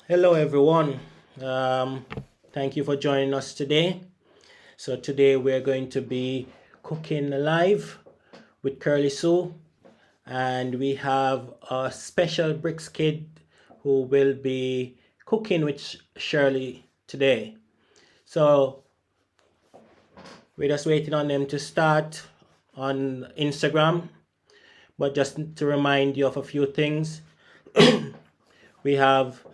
Hello, everyone. Um, Thank you for joining us today. So, today we're going to be cooking live with Curly Sue, and we have a special Bricks kid who will be cooking with Shirley today. So, we're just waiting on them to start on Instagram. But just to remind you of a few things, we have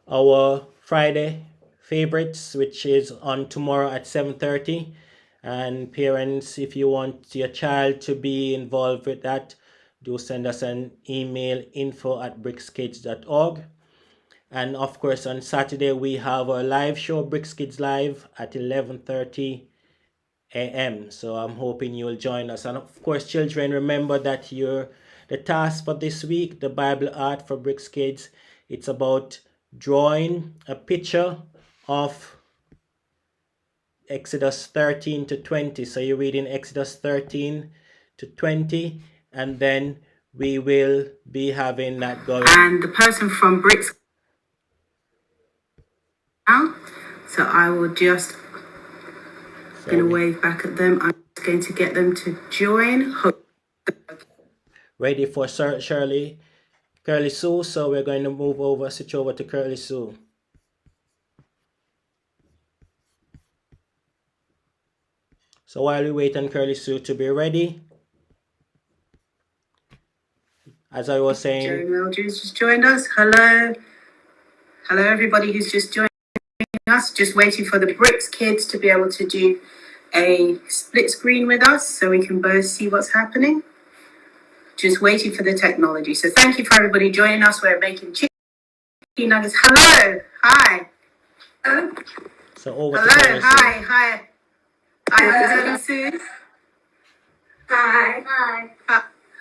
our Friday favorites, which is on tomorrow at 7:30. And parents, if you want your child to be involved with that, do send us an email info@brickskids.org. And of course, on Saturday we have our live show, BrixKidz Live, at 11:30 a.m. So I'm hoping you'll join us. And of course, children, remember that the task for this week, the Bible art for BrixKidz, it's about drawing a picture of Exodus 13 to 20. So you're reading Exodus 13 to 20, and then we will be having that going. And the person from Bricks now, so I will just gonna wave back at them. I'm just going to get them to join. Ready for Curly Sue. So we're going to switch over to Curly Sue. So while we wait on Curly Sue to be ready, as I was saying, Jerry Mildrew's just joined us. Hello everybody who's just joined us. Just waiting for the Bricks kids to be able to do a split screen with us so we can both see what's happening. Just waiting for the technology. So thank you for everybody joining us. We're making chicken nuggets. Hello, hi. So over hello, to Curly Sue. Hi. Hi, Sue.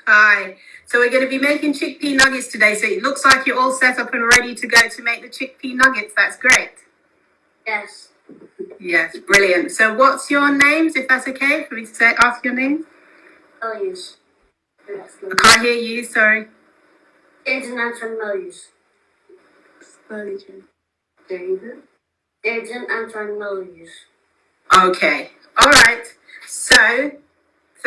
Hi. So we're going to be making chickpea nuggets today. So it looks like you're all set up and ready to go to make the chickpea nuggets. That's great. Yes. Yes, brilliant. So what's your names, if that's okay for me to ask your names? Millions. I can't hear you, sorry. Jaden Anton Millions. Slowly, Jaden Anton Millions. Okay. All right. So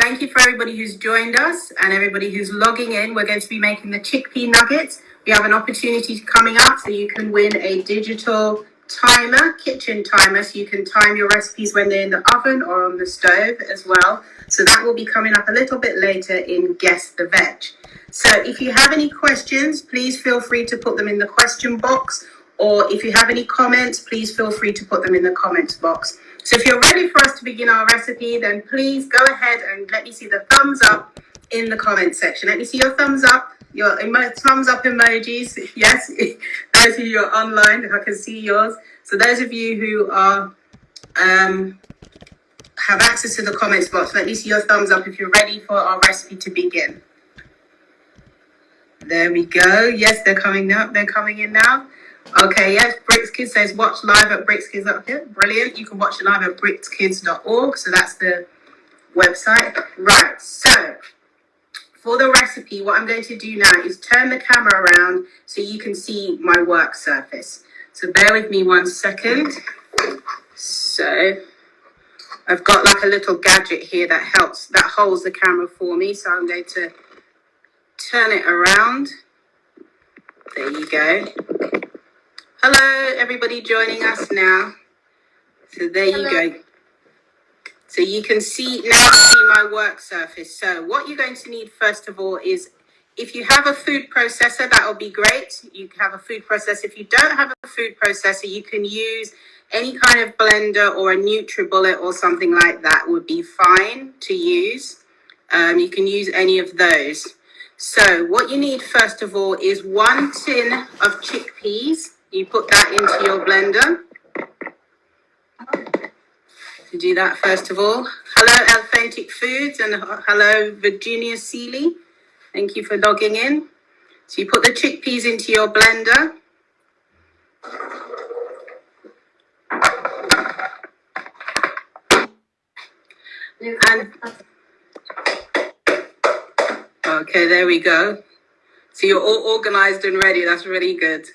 thank you for everybody who's joined us and everybody who's logging in. We're going to be making the chickpea nuggets. We have an opportunity coming up so you can win a digital timer, kitchen timer, so you can time your recipes when they're in the oven or on the stove as well. So that will be coming up a little bit later in Guess the Veg. So if you have any questions, please feel free to put them in the question box, or if you have any comments, please feel free to put them in the comments box. So if you're ready for us to begin our recipe, then please go ahead and let me see the thumbs up in the comment section. Let me see your thumbs up, your thumbs up emojis. Yes, those of you who are online, I can see yours. So those of you who are have access to the comments box, let me see your thumbs up if you're ready for our recipe to begin. There we go. Yes, they're coming up. They're coming in now. Okay, yes, BrixKidz says watch live at BrixKidz up here. Brilliant. You can watch it live at BrixKidz.org. So that's the website. Right, so for the recipe, what I'm going to do now is turn the camera around so you can see my work surface. So bear with me 1 second. So I've got like a little gadget here that holds the camera for me. So I'm going to turn it around. There you go. Hello, everybody joining us now. So there you go. So you can see my work surface. So what you're going to need first of all is, if you have a food processor, that will be great. You can have a food processor. If you don't have a food processor, you can use any kind of blender or a NutriBullet or something like that would be fine to use. You can use any of those. So what you need first of all is 1 tin of chickpeas. You put that into your blender. To do that first of all. Hello, Authentic Foods, and hello, Virginia Seeley. Thank you for logging in. So you put the chickpeas into your blender. And okay, there we go. So you're all organized and ready. That's really good.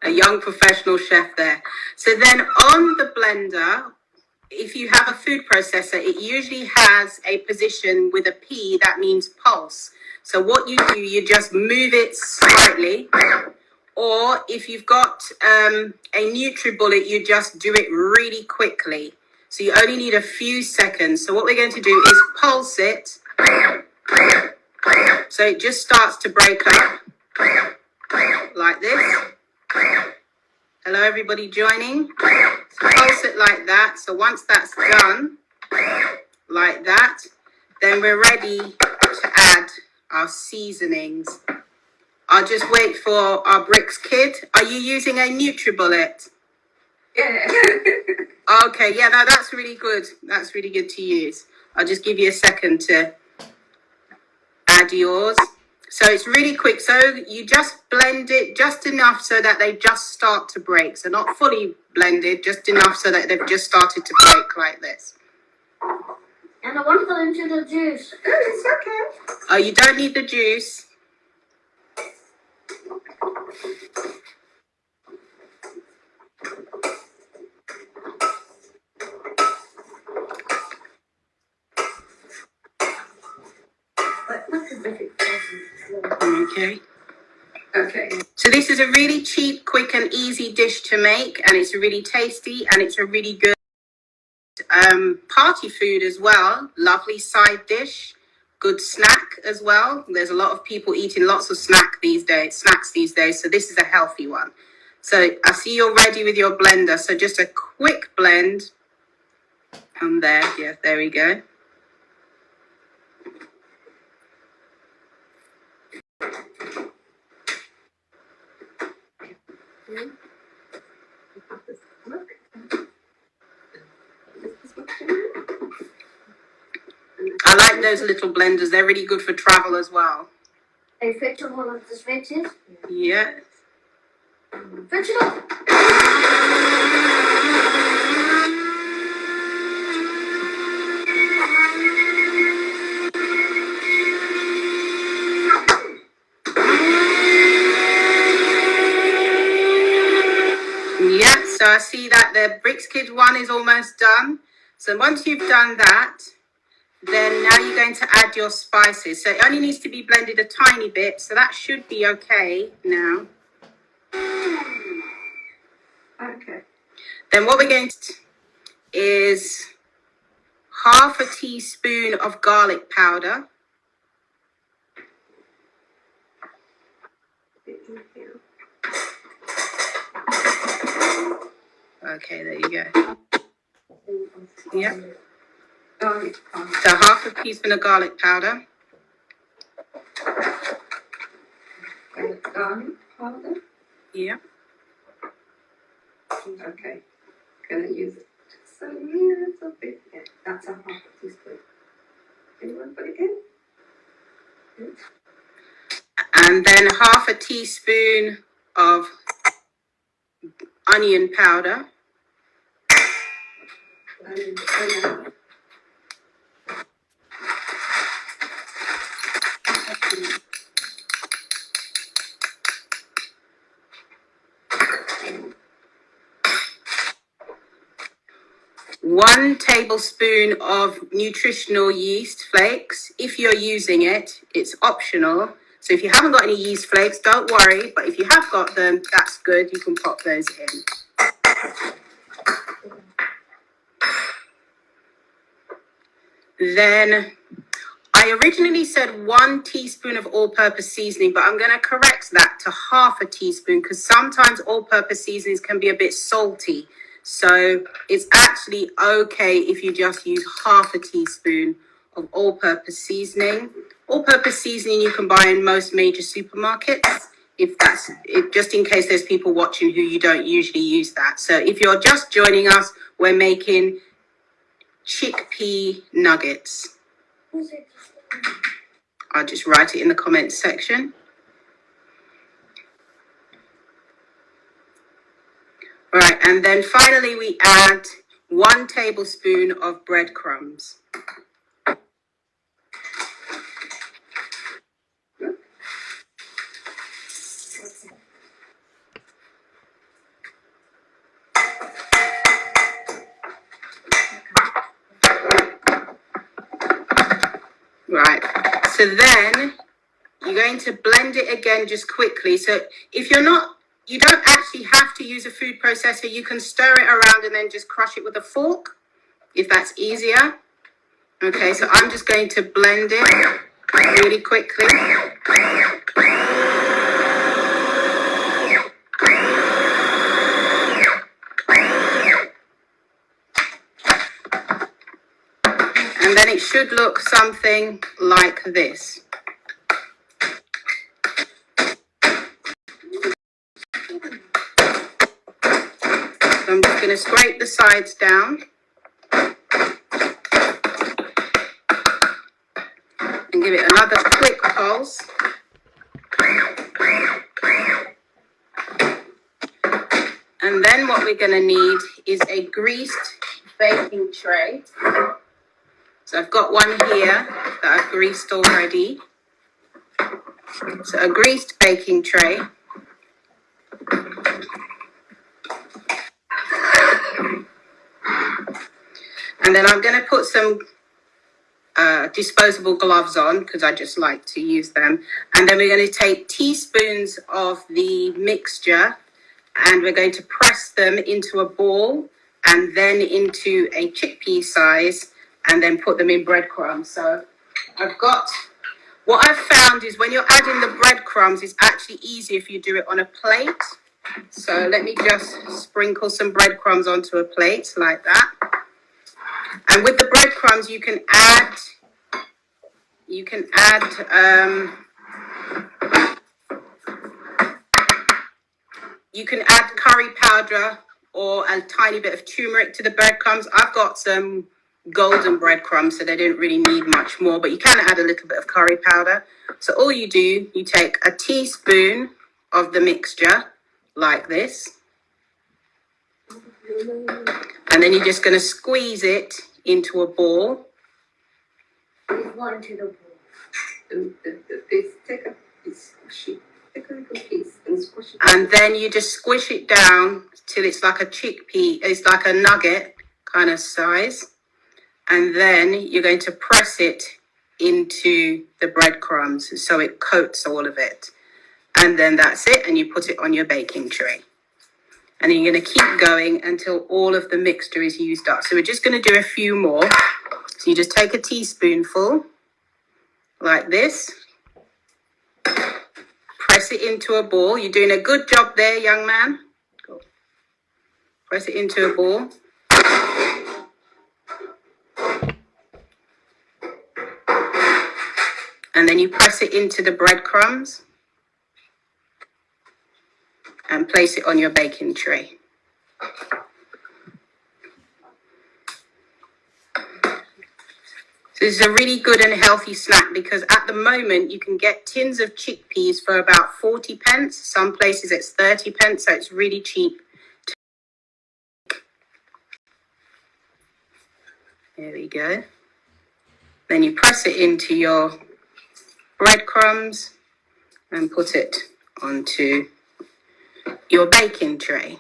A young professional chef there. So then on the blender, if you have a food processor, it usually has a position with a P that means pulse. So what you do, you just move it slightly, or if you've got a NutriBullet, you just do it really quickly. So you only need a few seconds. So what we're going to do is pulse it. So it just starts to break up like this. Hello, everybody joining. So pulse it like that. So once that's done, like that, then we're ready to add our seasonings. I'll just wait for our BrixKidz. Are you using a NutriBullet? Yeah. Okay, yeah, no, that's really good. That's really good to use. I'll just give you a second to add yours. So it's really quick. So you just blend it just enough so that they just start to break. So not fully blended, just enough so that they've just started to break like this. And I want to go into the juice. It's okay. Oh, you don't need the juice. Okay. Okay. So this is a really cheap, quick and easy dish to make, and it's really tasty, and it's a really good party food as well. Lovely side dish, good snack as well. There's a lot of people eating lots of snacks these days, so this is a healthy one. So I see you're ready with your blender, so just a quick blend. And there, yeah, there we go. I like those little blenders. They're really good for travel as well. They fit on one of the switches. Yeah. Fix it up. Yeah, so I see that the BrixKidz one is almost done. So once you've done that, then now you're going to add your spices. So it only needs to be blended a tiny bit, so that should be okay now. Okay. Then what we're going to do is half a teaspoon of garlic powder. Okay, there you go. Yeah. So half a teaspoon of garlic powder. Garlic powder. Yeah. Okay. Gonna use it just a little bit. Yeah, that's a half a teaspoon. Do you want to put it in? And then half a teaspoon of onion powder. One tablespoon of nutritional yeast flakes. If you're using it, it's optional. So if you haven't got any yeast flakes, don't worry. But if you have got them, that's good. You can pop those in. Then I originally said 1 teaspoon of all-purpose seasoning, but I'm going to correct that to half a teaspoon because sometimes all-purpose seasonings can be a bit salty. So it's actually okay if you just use half a teaspoon of all-purpose seasoning. All-purpose seasoning you can buy in most major supermarkets, just in case there's people watching who you don't usually use that. So if you're just joining us, we're making chickpea nuggets. I'll just write it in the comments section. Right, and then finally we add 1 tablespoon of breadcrumbs. So then you're going to blend it again just quickly. So if you don't actually have to use a food processor. You can stir it around and then just crush it with a fork, if that's easier. Okay, so I'm just going to blend it really quickly. And then it should look something like this. So I'm just going to scrape the sides down and give it another quick pulse. And then what we're going to need is a greased baking tray. So I've got one here that I've greased already. So a greased baking tray. And then I'm going to put some disposable gloves on because I just like to use them. And then we're going to take teaspoons of the mixture and we're going to press them into a ball and then into a chickpea size and then put them in breadcrumbs. So what I've found is when you're adding the breadcrumbs, it's actually easier if you do it on a plate. So let me just sprinkle some breadcrumbs onto a plate like that. And with the breadcrumbs, you can add curry powder or a tiny bit of turmeric to the breadcrumbs. I've got some golden breadcrumbs, so they don't really need much more, but you can add a little bit of curry powder. So all you do, you take a teaspoon of the mixture like this, and then you're just going to squeeze it into a ball. What into the bowl? Take a piece, take a little piece and squish it. And then you just squish it down till it's like a chickpea, it's like a nugget kind of size. And then you're going to press it into the breadcrumbs so it coats all of it. And then that's it, and you put it on your baking tray. And then you're going to keep going until all of the mixture is used up. So we're just going to do a few more. So you just take a teaspoonful like this. Press it into a ball. You're doing a good job there, young man. Go. Press it into a ball. And then you press it into the breadcrumbs and place it on your baking tray. So this is a really good and healthy snack because at the moment you can get tins of chickpeas for about 40 pence. Some places it's 30 pence, so it's really cheap. There we go. Then you press it into your breadcrumbs and put it onto your baking tray.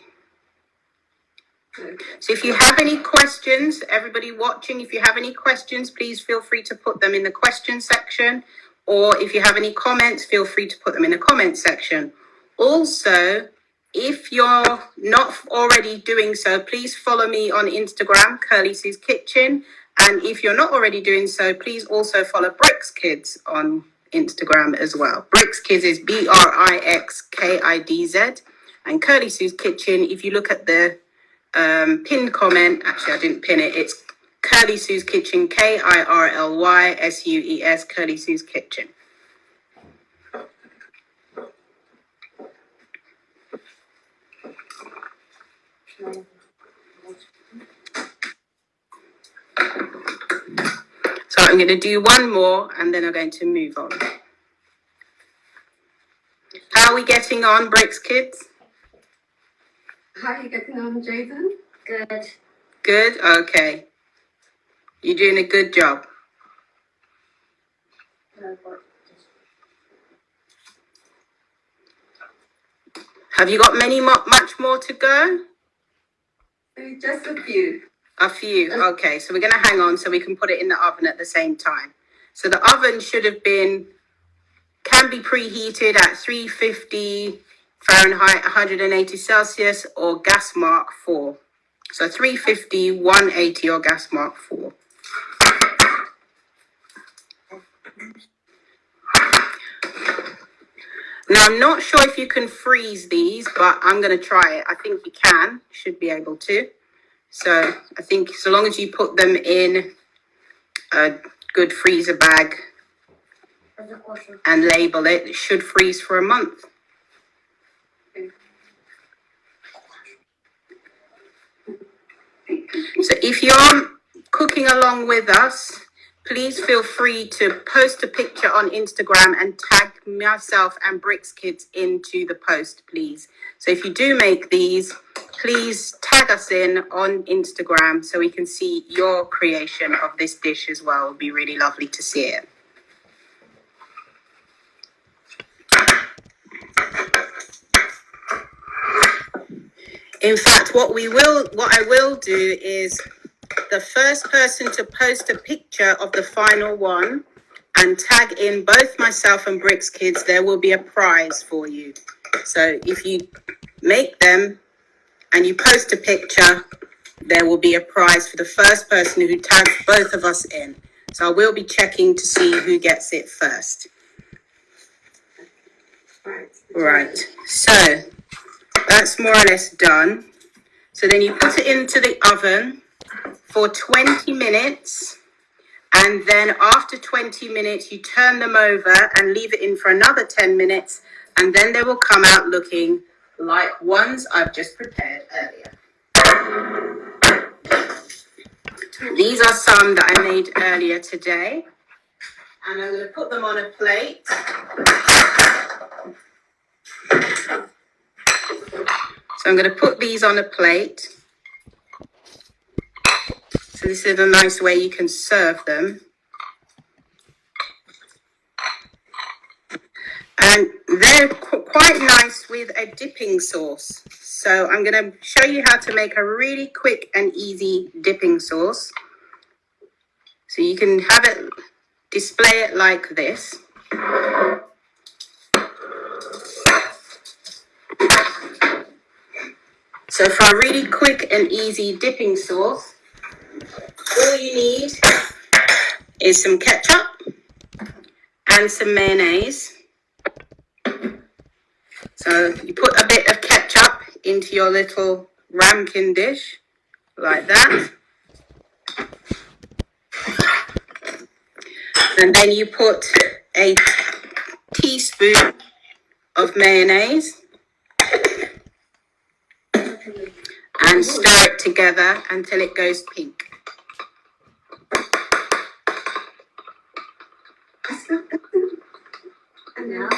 So if you have any questions, everybody watching, if you have any questions, please feel free to put them in the question section. Or if you have any comments, feel free to put them in the comment section. Also, if you're not already doing so, please follow me on Instagram, Curly Sue's Kitchen. And if you're not already doing so, please also follow BrixKidz on Instagram as well. BrixKidz is BrixKidz. And Curly Sue's Kitchen, if you look at the pinned comment, actually I didn't pin it, it's Curly Sue's Kitchen, KIRLYSUES, Curly Sue's Kitchen. So I'm going to do one more and then I'm going to move on. How are we getting on, BrixKidz? How are you getting on, Jason? Good. Good? Okay. You're doing a good job. Have you got much more to go? Just a few. A few. Okay, so we're going to hang on so we can put it in the oven at the same time. So the oven can be preheated at 350 Fahrenheit, 180 Celsius, or gas mark 4. So 350, 180, or gas mark 4. Now, I'm not sure if you can freeze these, but I'm going to try it. I think you can, should be able to. So I think so long as you put them in a good freezer bag and label it, it should freeze for a month. So if you're cooking along with us, please feel free to post a picture on Instagram and tag myself and BrixKidz into the post, please. So if you do make these, please tag us in on Instagram so we can see your creation of this dish as well. It would be really lovely to see it. In fact, what I will do is the first person to post a picture of the final one and tag in both myself and BrixKidz, there will be a prize for you. So if you make them and you post a picture, there will be a prize for the first person who tags both of us in. So I will be checking to see who gets it first. Right, so that's more or less done. So then you put it into the oven for 20 minutes. And then after 20 minutes, you turn them over and leave it in for another 10 minutes. And then they will come out looking like ones I've just prepared earlier. These are some that I made earlier today. And I'm going to put them on a plate. So I'm going to put these on a plate. So this is a nice way you can serve them. And they're quite nice with a dipping sauce. So I'm going to show you how to make a really quick and easy dipping sauce. So you can have it, display it like this. So for a really quick and easy dipping sauce, all you need is some ketchup and some mayonnaise. So you put a bit of ketchup into your little ramekin dish, like that. And then you put a teaspoon of mayonnaise and stir it together until it goes pink. And now,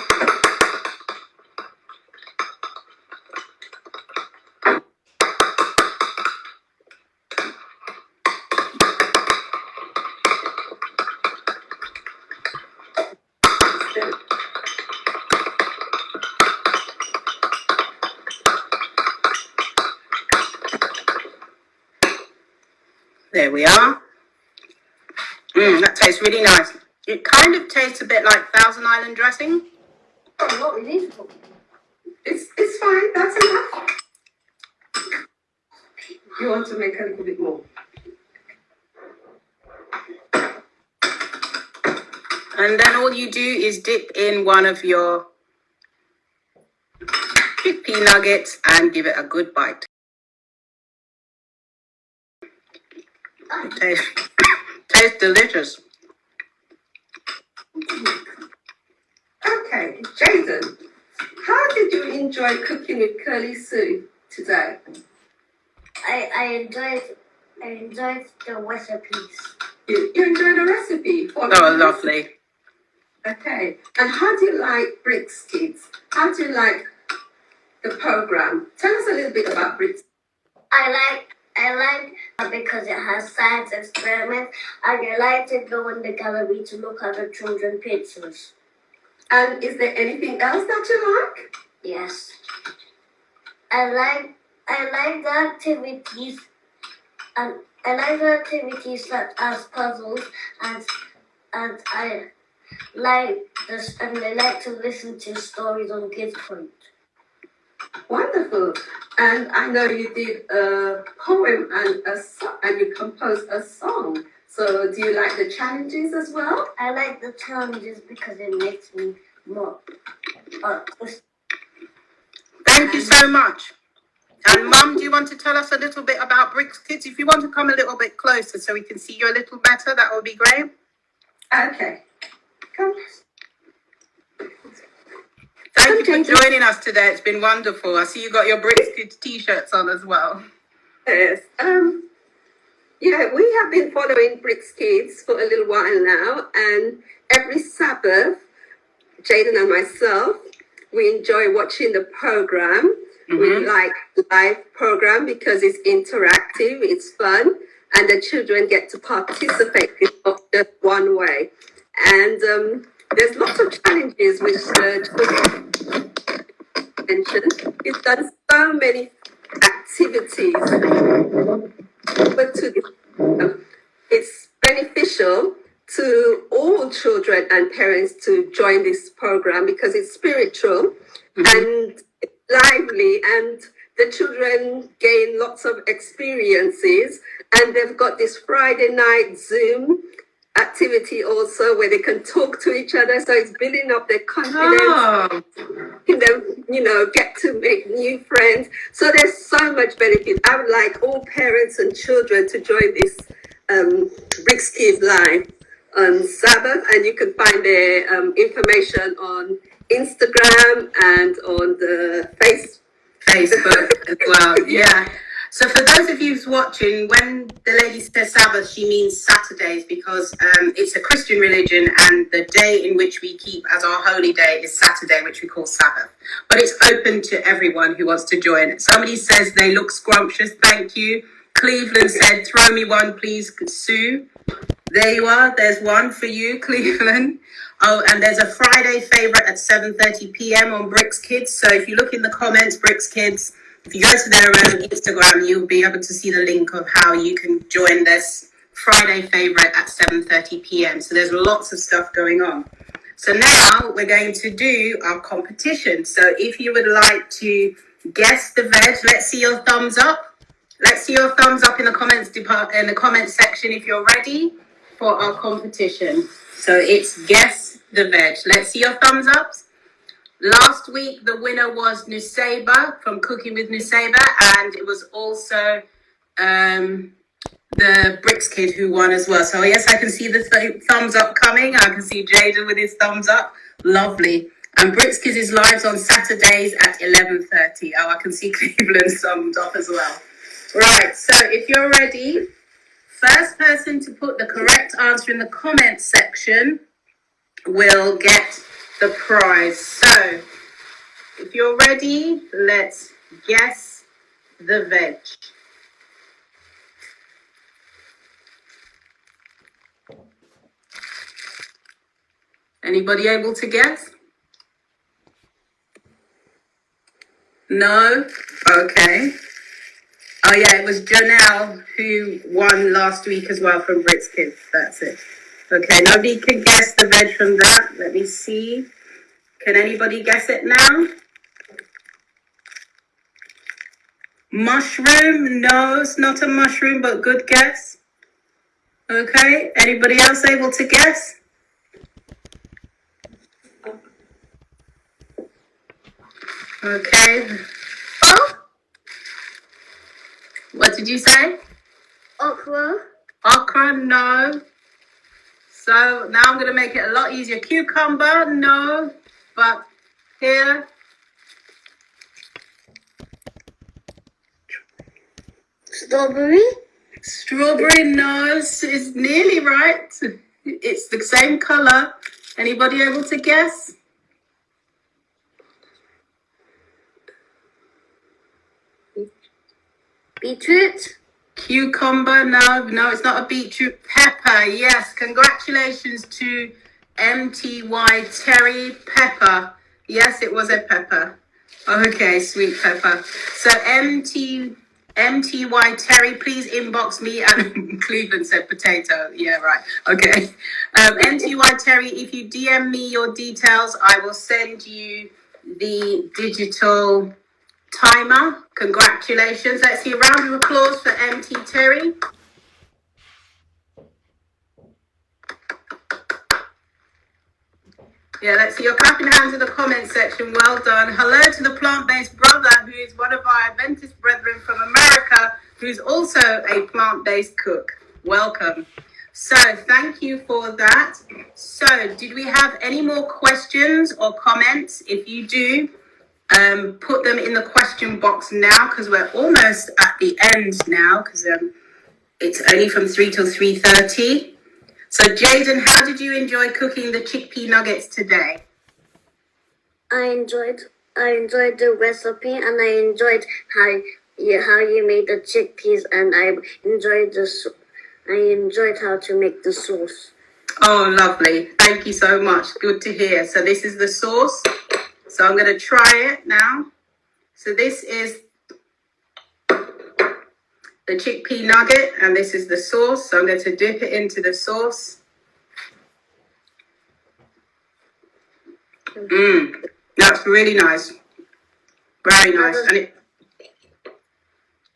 There we are. That tastes really nice. It kind of tastes a bit like Thousand Island dressing. Oh, what it is? it's fine. That's enough. You want to make a little bit more? And then all you do is dip in one of your chickpea nuggets and give it a good bite. It tastes delicious. Okay, Jaden, how did you enjoy cooking with Curly Sue today? I enjoyed the recipes. You enjoyed the recipe? Oh, lovely. Okay, and how do you like BrixKidz? How do you like the program? Tell us a little bit about Brix. I like because it has science experiments, and I like to go in the gallery to look at the children pictures. And is there anything else that you like? Yes. I like the activities, and I like the activities such as puzzles and and I like this, and I like to listen to stories on Kids Point. Wonderful. And I know you did a poem and you composed a song. So do you like the challenges as well? I like the challenges because it makes me more. Thank you so much. And Mum, do you want to tell us a little bit about BrixKidz? If you want to come a little bit closer so we can see you a little better, that would be great. Okay. Come. Thank you for joining us today. It's been wonderful. I see you got your BrixKidz t-shirts on as well. Yes. Yeah, we have been following BrixKidz for a little while now, and every Sabbath, Jaden and myself, we enjoy watching the program. We like the live program because it's interactive, it's fun, and the children get to participate. It's not just one way. And there's lots of challenges which children mentioned. It's done so many activities. But it's beneficial to all children and parents to join this program because it's spiritual and lively, and the children gain lots of experiences, and they've got this Friday night Zoom activity also where they can talk to each other, so it's building up their confidence, them, get to make new friends. So there's so much benefit. I would like all parents and children to join this BrixKidz Live on Sabbath, and you can find their information on Instagram and on the Facebook as well. Yeah. So for those of you who's watching, when the lady says Sabbath, she means Saturdays because it's a Christian religion, and the day in which we keep as our holy day is Saturday, which we call Sabbath. But it's open to everyone who wants to join. Somebody says they look scrumptious. Thank you. Cleveland said, throw me one, please, Sue. There you are. There's one for you, Cleveland. Oh, and there's a Friday favorite at 7:30 p.m. on BrixKidz. So if you look in the comments, BrixKidz, if you go to their Instagram, you'll be able to see the link of how you can join this Friday favorite at 7:30 p.m. So there's lots of stuff going on. So now we're going to do our competition. So if you would like to guess the veg, let's see your thumbs up. Let's see your thumbs up in the comments section if you're ready for our competition. So it's guess the veg. Let's see your thumbs ups. Last week, the winner was Nusaiba from Cooking with Nusaiba, and it was also the BrixKid who won as well. So yes, I can see the thumbs up coming. I can see Jaden with his thumbs up. Lovely. And BrixKidz is live on Saturdays at 11:30. Oh, I can see Cleveland's thumbs up as well. Right, so if you're ready, first person to put the correct answer in the comments section will get the prize. So if you're ready, let's guess the veg. Anybody able to guess? No? Okay. Oh yeah, it was Janelle who won last week as well from BrixKidz. That's it. Okay, nobody can guess the veg from that. Let me see. Can anybody guess it now? Mushroom? No, it's not a mushroom, but good guess. Okay, anybody else able to guess? Okay. Oh, What did you say? okra. Okra? No. So now I'm going to make it a lot easier. Cucumber? No. But here. Strawberry. Strawberry? No. It's nearly right. It's the same color. Anybody able to guess? Beetroot. Cucumber? No, it's not a beetroot. Pepper? Yes. Congratulations to MTY Terry Pepper. Yes, it was a pepper. Okay, sweet pepper. So MTY Terry, please inbox me. And Cleveland said potato. Yeah, right. Okay. MTY Terry, if you DM me your details, I will send you the digital timer. Congratulations. Let's see a round of applause for MT Terry. Yeah, let's see your clapping hands in the comment section. Well done. Hello to the plant-based brother, who is one of our Adventist brethren from America, who's also a plant-based cook. Welcome. So thank you for that. So did we have any more questions or comments? If you do, put them in the question box now, because we're almost at the end now, because it's only from 3 till 3:30. So Jaden, how did you enjoy cooking the chickpea nuggets today? I enjoyed the recipe, and I enjoyed how you made the chickpeas, and I enjoyed how to make the sauce. Oh, lovely. Thank you so much. Good to hear. So this is the sauce. So I'm going to try it now. So this is the chickpea nugget, and this is the sauce. So I'm going to dip it into the sauce. That's really nice. Very nice.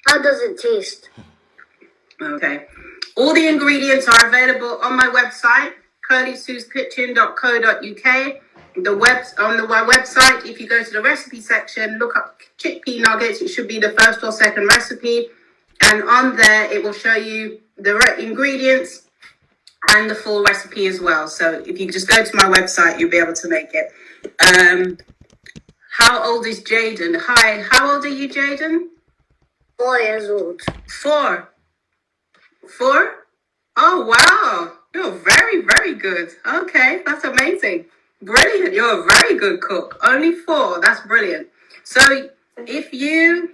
How does it taste? Okay. All the ingredients are available on my website, curlysuskitchen.co.uk. My website, if you go to the recipe section, look up chickpea nuggets. It should be the first or second recipe. And on there, it will show you the ingredients and the full recipe as well. So if you just go to my website, you'll be able to make it. How old is Jaden? Hi, how old are you, Jaden? 4 years old. 4. 4? Oh, wow. You're very, very good. Okay, that's amazing. Brilliant. You're a very good cook. Only 4. That's brilliant. So if you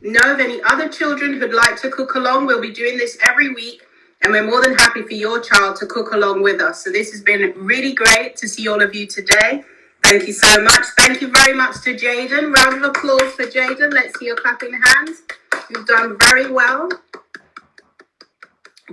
know of any other children who'd like to cook along, we'll be doing this every week, and we're more than happy for your child to cook along with us. So this has been really great to see all of you today. Thank you so much. Thank you very much to Jaden. Round of applause for Jaden. Let's see your clapping hands. You've done very well.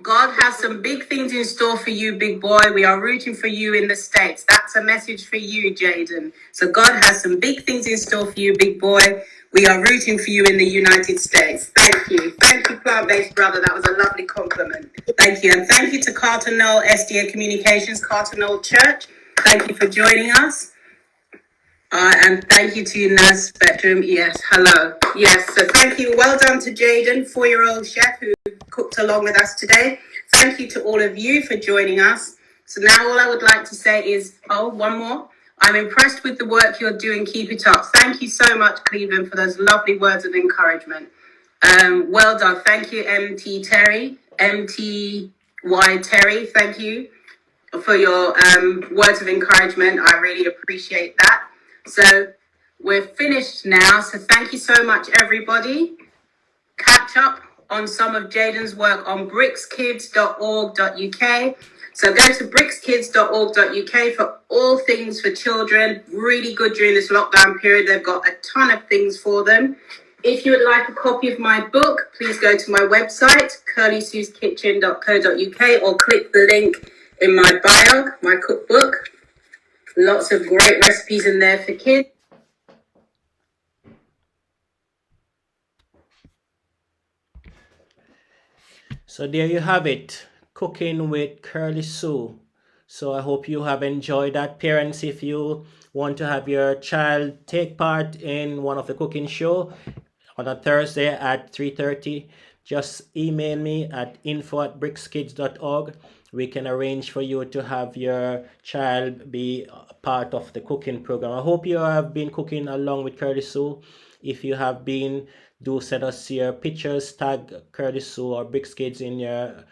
God has some big things in store for you, big boy. We are rooting for you in the States. That's a message for you, Jaden. So God has some big things in store for you, big boy. We are rooting for you in the United States. Thank you. Thank you, plant-based brother. That was a lovely compliment. Thank you. And thank you to Carlton Knoll SDA Communications, Carlton Knoll Church. Thank you for joining us. And thank you to Naz Spectrum. Yes, hello. Yes, so thank you. Well done to Jaden, 4-year-old chef who cooked along with us today. Thank you to all of you for joining us. So now all I would like to say is, one more. I'm impressed with the work you're doing. Keep it up. Thank you so much, Cleveland, for those lovely words of encouragement. Well done. Thank you, MTY Terry. Thank you for your words of encouragement. I really appreciate that. So we're finished now. So thank you so much, everybody. Catch up on some of Jaden's work on BrixKidz.org.uk. So go to BrixKidz.org.uk for all things for children. Really good during this lockdown period. They've got a ton of things for them. If you would like a copy of my book, please go to my website, curlysuskitchen.co.uk, or click the link in my bio, my cookbook. Lots of great recipes in there for kids. So there you have it, cooking with Curly Sue. So I hope you have enjoyed that. Parents, if you want to have your child take part in one of the cooking show on a Thursday at 3:30, just email me at info@brixkidz.org. We can arrange for you to have your child be a part of the cooking program. I hope you have been cooking along with Curly Sue. If you have been, do send us your pictures, tag Curly Sue or BrixKidz in your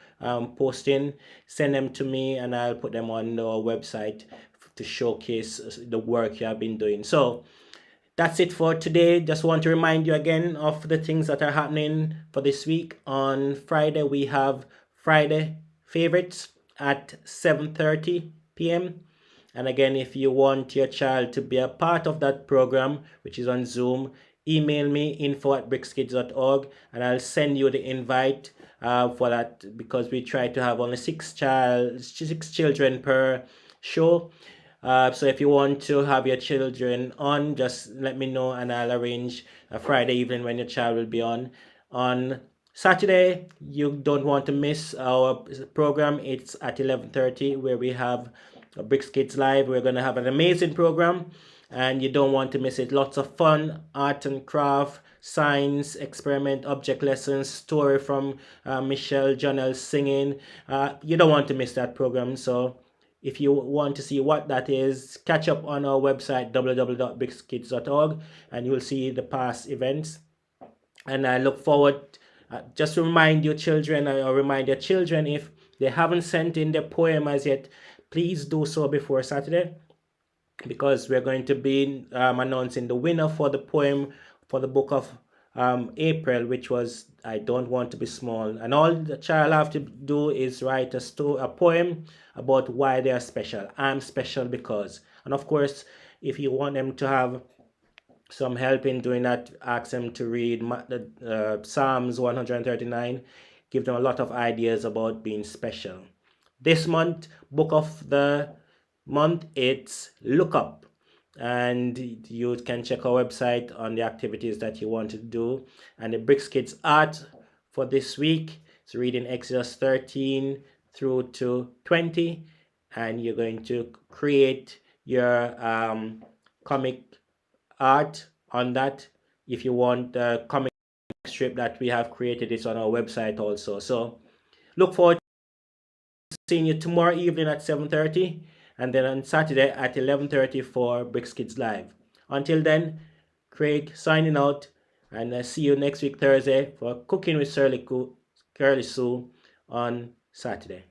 posting. Send them to me and I'll put them on our website to showcase the work you have been doing. So that's it for today. Just want to remind you again of the things that are happening for this week. On Friday, we have Friday Favorites at 7:30 p.m. And again, if you want your child to be a part of that program, which is on Zoom, email me info@brixkids.org, and I'll send you the invite for that, because we try to have only six children per show. So if you want to have your children on, just let me know and I'll arrange a Friday evening when your child will be on. On Saturday, you don't want to miss our program. It's at 11:30, where we have BrixKidz Live. We're going to have an amazing program, and you don't want to miss it. Lots of fun, art and craft, science, experiment, object lessons, story from Michelle Jonell singing. You don't want to miss that program. So if you want to see what that is, catch up on our website www.brixkids.org, and you'll see the past events. And I look forward, just to remind your children, or remind your children, if they haven't sent in their poem as yet, please do so before Saturday, because we're going to be announcing the winner for the poem for the book of April, which was I Don't Want to Be Small. And all the child have to do is write a poem about why they are special. I'm special because. And of course, if you want them to have some help in doing that, ask them to read Psalms 139. Give them a lot of ideas about being special. This month, book of the month, it's Look Up, and you can check our website on the activities that you want to do. And the BrixKidz art for this week is reading Exodus 13 through to 20, and you're going to create your comic art on that. If you want the comic strip that we have created, it's on our website also. So look forward to seeing you tomorrow evening at 7:30, and then on Saturday at 11:30 for BrixKidz Live. Until then, Craig signing out, and see you next week Thursday for Cooking with Curly Sue on Saturday.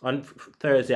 On Thursday